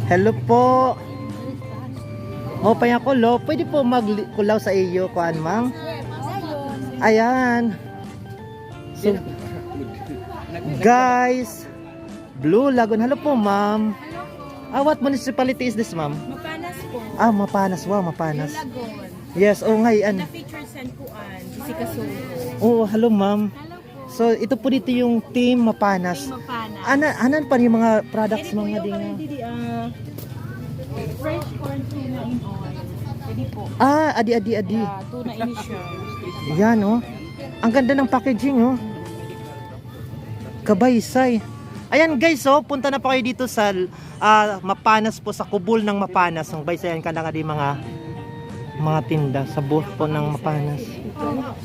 Hello po. Mopay ako lo. Pwede po magkulaw sa iyo, kuan ma'am? Ayan. So, guys, Blue Lagoon. Hello po, ma'am. What municipality is this, ma'am? Mapanas po. Mapanas. Wow, Mapanas. Blue Lagoon. Yes, ngayon. Na-featured San Juan, Jessica Soto. Hello, ma'am. Hello po. So, ito po dito yung Team Mapanas. Team Mapanas. Anan pa yung mga products Pwede po mga yung ding? didi, fresh corn tuna in oil. Pwede po. Adi. Tuna in shell. Yan, oh. Ang ganda ng packaging, oh. Kabaysay. Ayan, guys, oh. Punta na pa kayo dito sa Mapanas po, sa Kubol ng Mapanas. Ang baysayan ka na di mga tinda sa booth po ng Mapanas.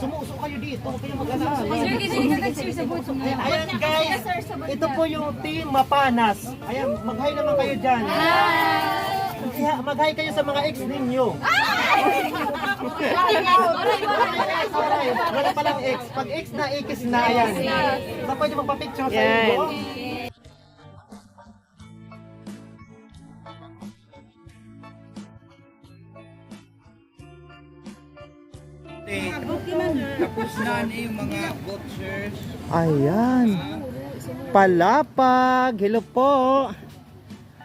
Sumuso kayo dito. Kayo mag-alala. Ayan, guys. Ito po yung Team Mapanas. Ayan, mag-hi naman kayo dyan. Mag-hi kayo sa mga ex ninyo. Wala palang ex. Pag ex na, ikis na. Ayan. So, pwede magpa-picture sa inyo. Tapos na yung mga vouchers. Ayan. Palapag. Hello po.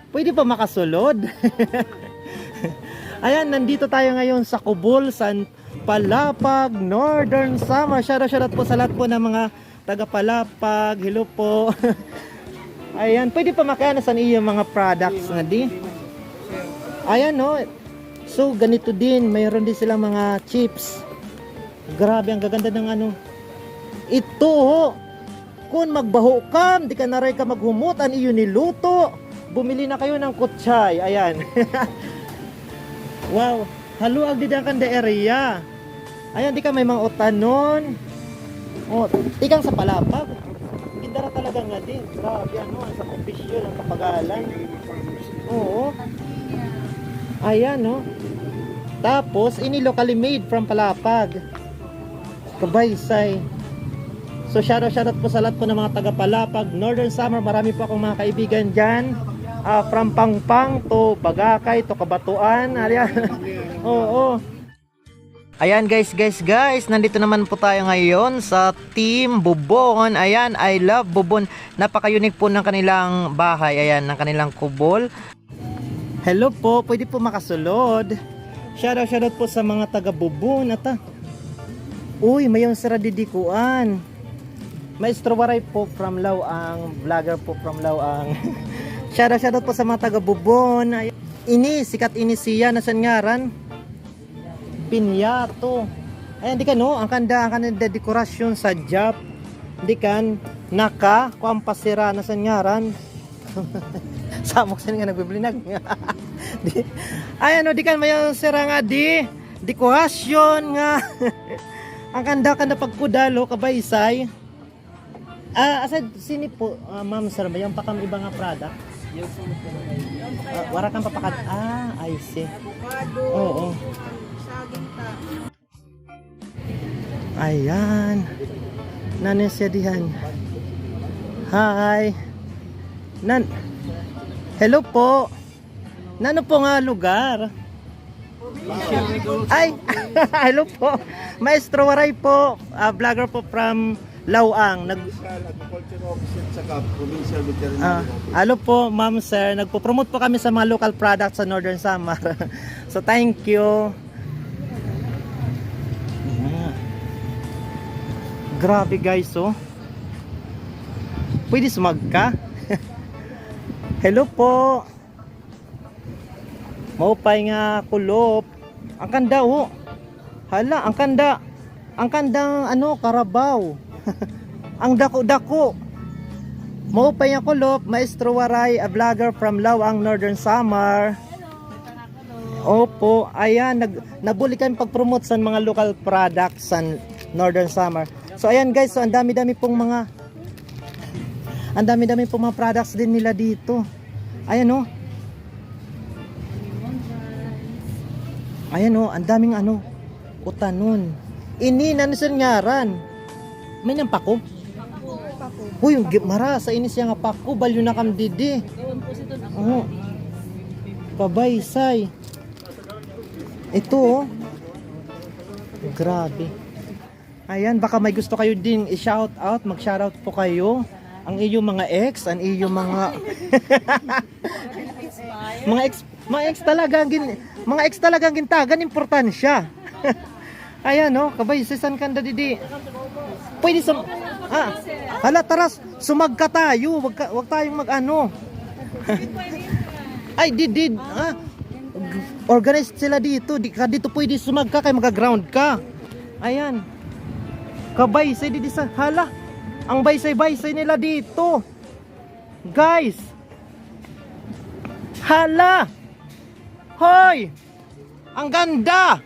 Pwede pa makasulod? Ayan, nandito tayo ngayon sa Kubol, San Palapag, Northern Samar. Shoutout po sa lahat po ng mga taga Palapag. Hello po. Ayan, pwede pa makanasan iyo mga products na di. Ayan, no. So, ganito din. Mayroon din silang mga chips. Grabe, ang gaganda ng ano. Ito, ho. Kung magbaho ka, di ka naray ka maghumutan, iyo niluto. Bumili na kayo ng kutsay. Ayan. Wow. Haluag di kan da area. Ayan, di ka may mga utanon. Tikang sa Palapag. Gindara talaga nga din. Grabe, ano, sa official, ang kapagalan. Oo. Ayan, no. Tapos, ini locally made from Palapag. Kabaysay. So, shoutout po sa lahat po ng mga taga Palapag, Northern Samar. Marami po akong mga kaibigan dyan. From Pangpang to Bagakay to Kabatuan. Ayan. Oo. Ayan, guys. Nandito naman po tayo ngayon sa Team Bubon. Ayan, I love Bubon. Napaka-unique po ng kanilang bahay. Ayan, ng kanilang kubol. Hello po. Pwede po makasulod. Shoutout po sa mga taga Bubon. Uy, may yung saradidikuan. Maestro Waray po from Lawang. Vlogger po from Lawang. Shoutout po sa mga taga Bubon. Sikat ini siya. Nasan ngaran? Pinyato. Ayan, di ka no? Ang kanda dekorasyon sa Jap. Di kan? Kuampasira. Nasan ngaran? Samok sa nga nagbiblinag. Ayan, no? Di kan may sira nga di. Dekorasyon nga. Ang kanda pagkudalo, kabaysay. Aside sini po, ma'am sir, ba yung pakam iba nga product? Wara kang papakat. I see. Oo. Ayan. Nanesyadihan. Hi. Hello po. Nano po nga lugar? Ay, hello po. Maestro Waray po, vlogger po from Lawang. Hello po, ma'am sir. Nagpo-promote po kami sa mga local products sa Northern Samar. So, thank you. Grabe, guys, oh. Pwede sumagka? Hello po. Maupay nga kulop. Ang kanda, oh. Hala, ang kanda. Ang kandang karabaw. Ang dako-dako. Maupay nga kulop. Maestro Waray, a vlogger from Lawang, Northern Samar. Opo, ayan, nabuli kami pag-promote sa mga local products sa Northern Samar. So ayan, guys, so ang dami-dami pong mga products din nila dito. Ayan, oh. Ayan, oh, ang daming utanon. Ini nanusin ngaran. May nang pako. Uy, yung mara sa ini siya nga pako balyo na kam didi. Oo. Kabaysay. Ito oh. Grabe. Ayan, baka may gusto kayo din i-shout out, mag-shout out po kayo. Ang iyong mga ex, ang iyong mga mga ex talagang mga ex talagang gintagan importansya. Ayan oh, Kabaysay san kanda didi. Pwede hala taras, sumagka tayo, wag tayong mag-ano. Ay, did. Organized sila dito. Dito pwede sumagka kay mag-ground ka. Ayan. Kabaysay dito sa hala. Ang baysay-baysay nila dito. Guys. Hala. Hoy. Ang ganda.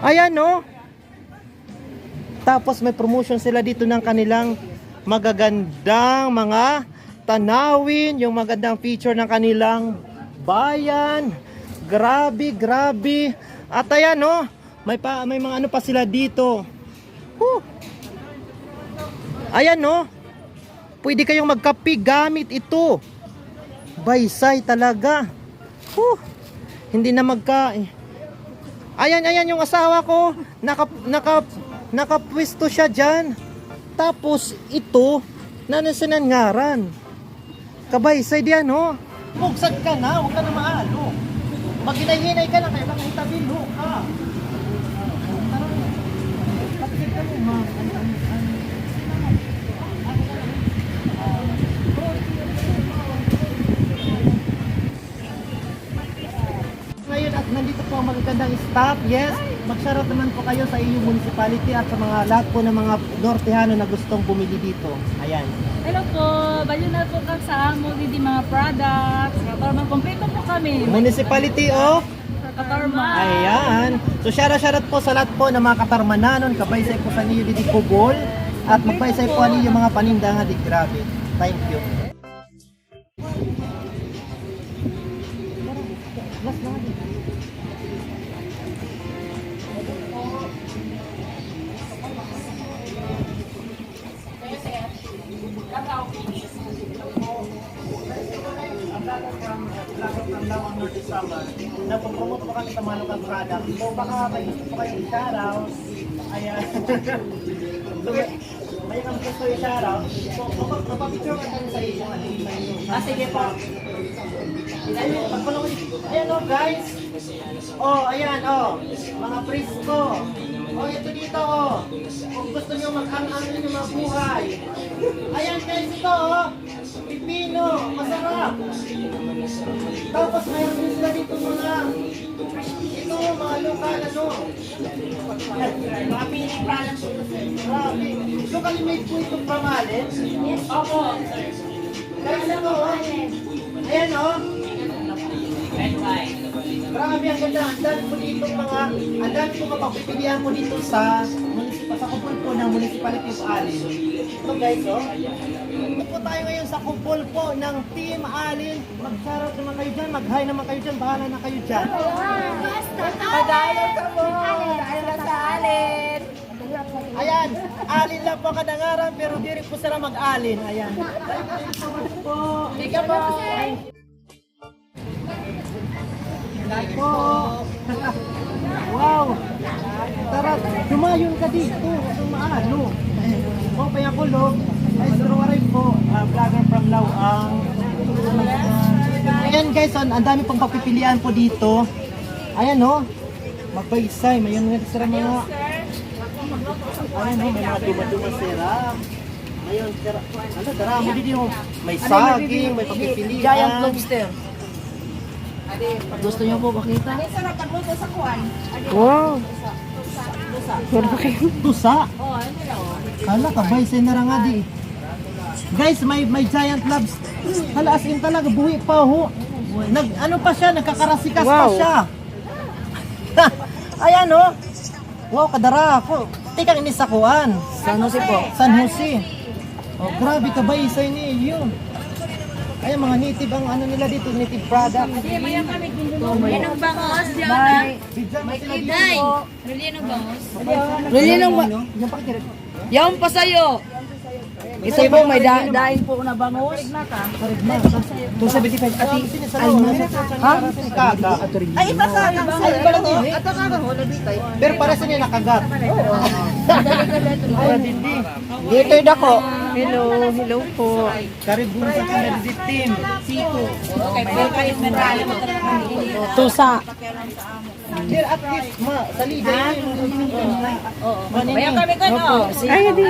Ayan no. Tapos may promotion sila dito ng kanilang magagandang mga tanawin, yung magandang feature ng kanilang bayan. Grabe. At ayan no, may mga ano pa sila dito. Ayan no, pwede kayong magkape gamit ito. Baysay talaga. Hindi na Ayan yung asawa ko, nakapwesto siya dyan. Tapos ito, nanasinangaran. Kabaysay diyan ho. Bugsad ka na, huwag ka na maalo. Maghinay-hinay ka na, kaya baka hitabilo ka. Ngayon at nandito po ang magagandang staff. Yes, mag-shoutout naman po kayo sa inyong municipality at sa mga lahat po ng mga Nortehano na gustong bumili dito. Ayan. Hello po, bali na po kang sa amo di mga products. Para mag-complete po kami. Municipality of Katarma. Ayan. So shoutout po sa lahat po ng mga katarmananon, kabaysay po sa niyo di Kubol at magbaysay po ninyo mga panindahan di grabe. Thank you. Napopromote po kami sa mga local product. So baka may gusto po kayo i-shoutout. Ayan. May kami gusto i-shoutout. So mapapicture ka tayo sa iyo. Sige po. Ayan o guys. Ayan mga Prisco. Ito dito kung gusto nyo mag-ang-ang nyo mga buhay. Ayan guys, ito pipino, masarap. Tapos mayroon din sila dito mga lokal mga piling products. Grabe. Locally made po itong pamalit. Yes. Opo. Guys, ito ayan grabe ang ganda. Ang dami po dito ang dami po mapagpipilihan po dito sa kupol po ng Municipality of Alin. Ito guys, ito po tayo ngayon sa kupol po ng Team Alin. Mag-shoutout naman kayo dyan, mag-hi naman kayo dyan, bahala na kayo dyan. Madalo ka po. Madalo sa Alin. Ayan, Alin lang po kadangaran pero di rin po sila mag-Alin. Ayan. Thank you po. Po. Wow. Tara, dumayon ka dito. Sumaano. Payakulog. Ay, Suruwaray po. Vlogger from Lawang. Ayan guys, ang dami pong pagpipilian po dito. Ayan magbaysay. Mayon nga sila mga may mga duma-duma sila. Mayon sila. Daramo dito. May saging, may pagpipilian. Giant lobster. Gusto niyo po makita? Sarap pagluto sa kuwan. Wow! Tusa? Oh, ano daw? Kala ka, baysay na nga di. Guys, may giant lobs. Hala, as in talaga, buhi pa ano pa siya, nagkakarasikas pa siya. Ayan Wow, kadara ako. Tikang ini sa kuwan. San Jose po. San Jose. Grabe ka baysay niyo. Ayan, mga native ang nila dito, native product. Yan ang bangos. May Iday. Ruli ng bangos. Ruli ng bangos. Yan pa sa'yo. Ito po, may daing po na bangus. 275 ati alma. Ha? Kaga. Ay, ito sa Pero para sa niya nakagat. Para dindi. Dito dako. Hello, hello po. Karibun sa kanila team. Tusa. Here at least ma salida yun. Bayan kami ko no. Ay, di.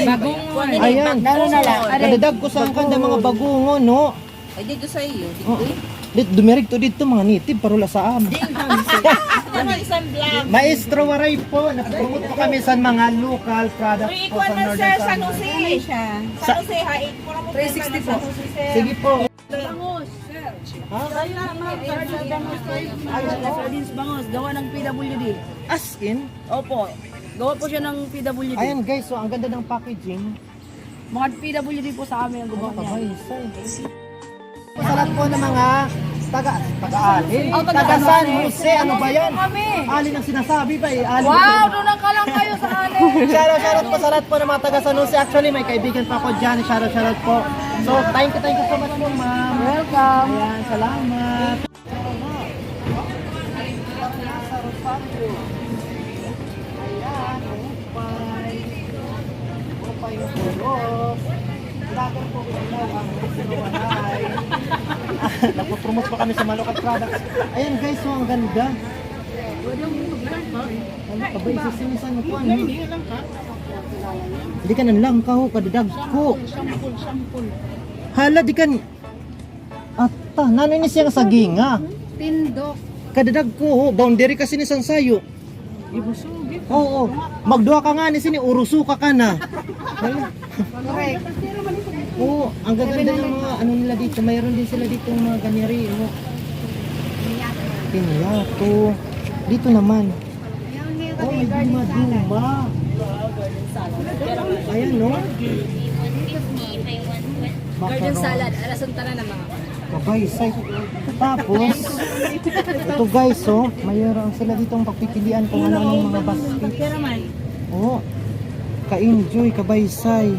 Bagong. Ayan. Kadadag ko sa kanda mga bagungon no. Ay, dito sa iyo. Dito dumirig to dito mga native parula sa am. Ano isang vlog? Maestro Waray po, napromote po kami sa mga local products po sa Northern Samar. San Jose, hain po na po. 360 po. Sige po. Bangus, sir. Ha? Sardines bangus, gawa ng PWD. As in? Opo. Gawa po siya ng PWD. Ayan guys, so ang ganda ng packaging. Mga PWD po sa amin ang gumawa niya. Sa po ng mga taga-alin. Oh, Taga San Jose, ano ba yan? Kami. Alin ang sinasabi ba eh? Alin Wow, doon ka lang kayo sa amin. Shoutout po sa lahat po ng mga taga San Jose. Actually, may kaibigan pa ako dyan. Shoutout po. So, thank you so much po, ma'am. Welcome. Ayan, salamat. Ayan, upay. Upay ng puros. Vlogger po ilaw ang sinuwanay. Napopromote pa kami sa Malokat Products. Ayan guys, so ang ganda. Ano ka ba? Isisinisan mo po. Hindi ka lang ka ho, kadadag ko. Hala, di ka... Ata, nanoy ni siyang saginga. Tindok. Kadadag ko ho, boundary kasi ni Sansayo. Oo, magduha ka nga ni sini, urusuka ka na. Correct. Oo, ang gaganda ng mga ano nila dito. Mayroon din sila dito mga ganyari. Ano? Pinyato. Dito naman. Oh, may duma-duma. Ayan, no? Garden salad, alasan tanan na mga. Kabaysay. Tapos, ito guys, oh, mayroon sila dito ang pagpipilian kung ano ang mga basket. Pero man. Oo. Ka-enjoy, kabaysay.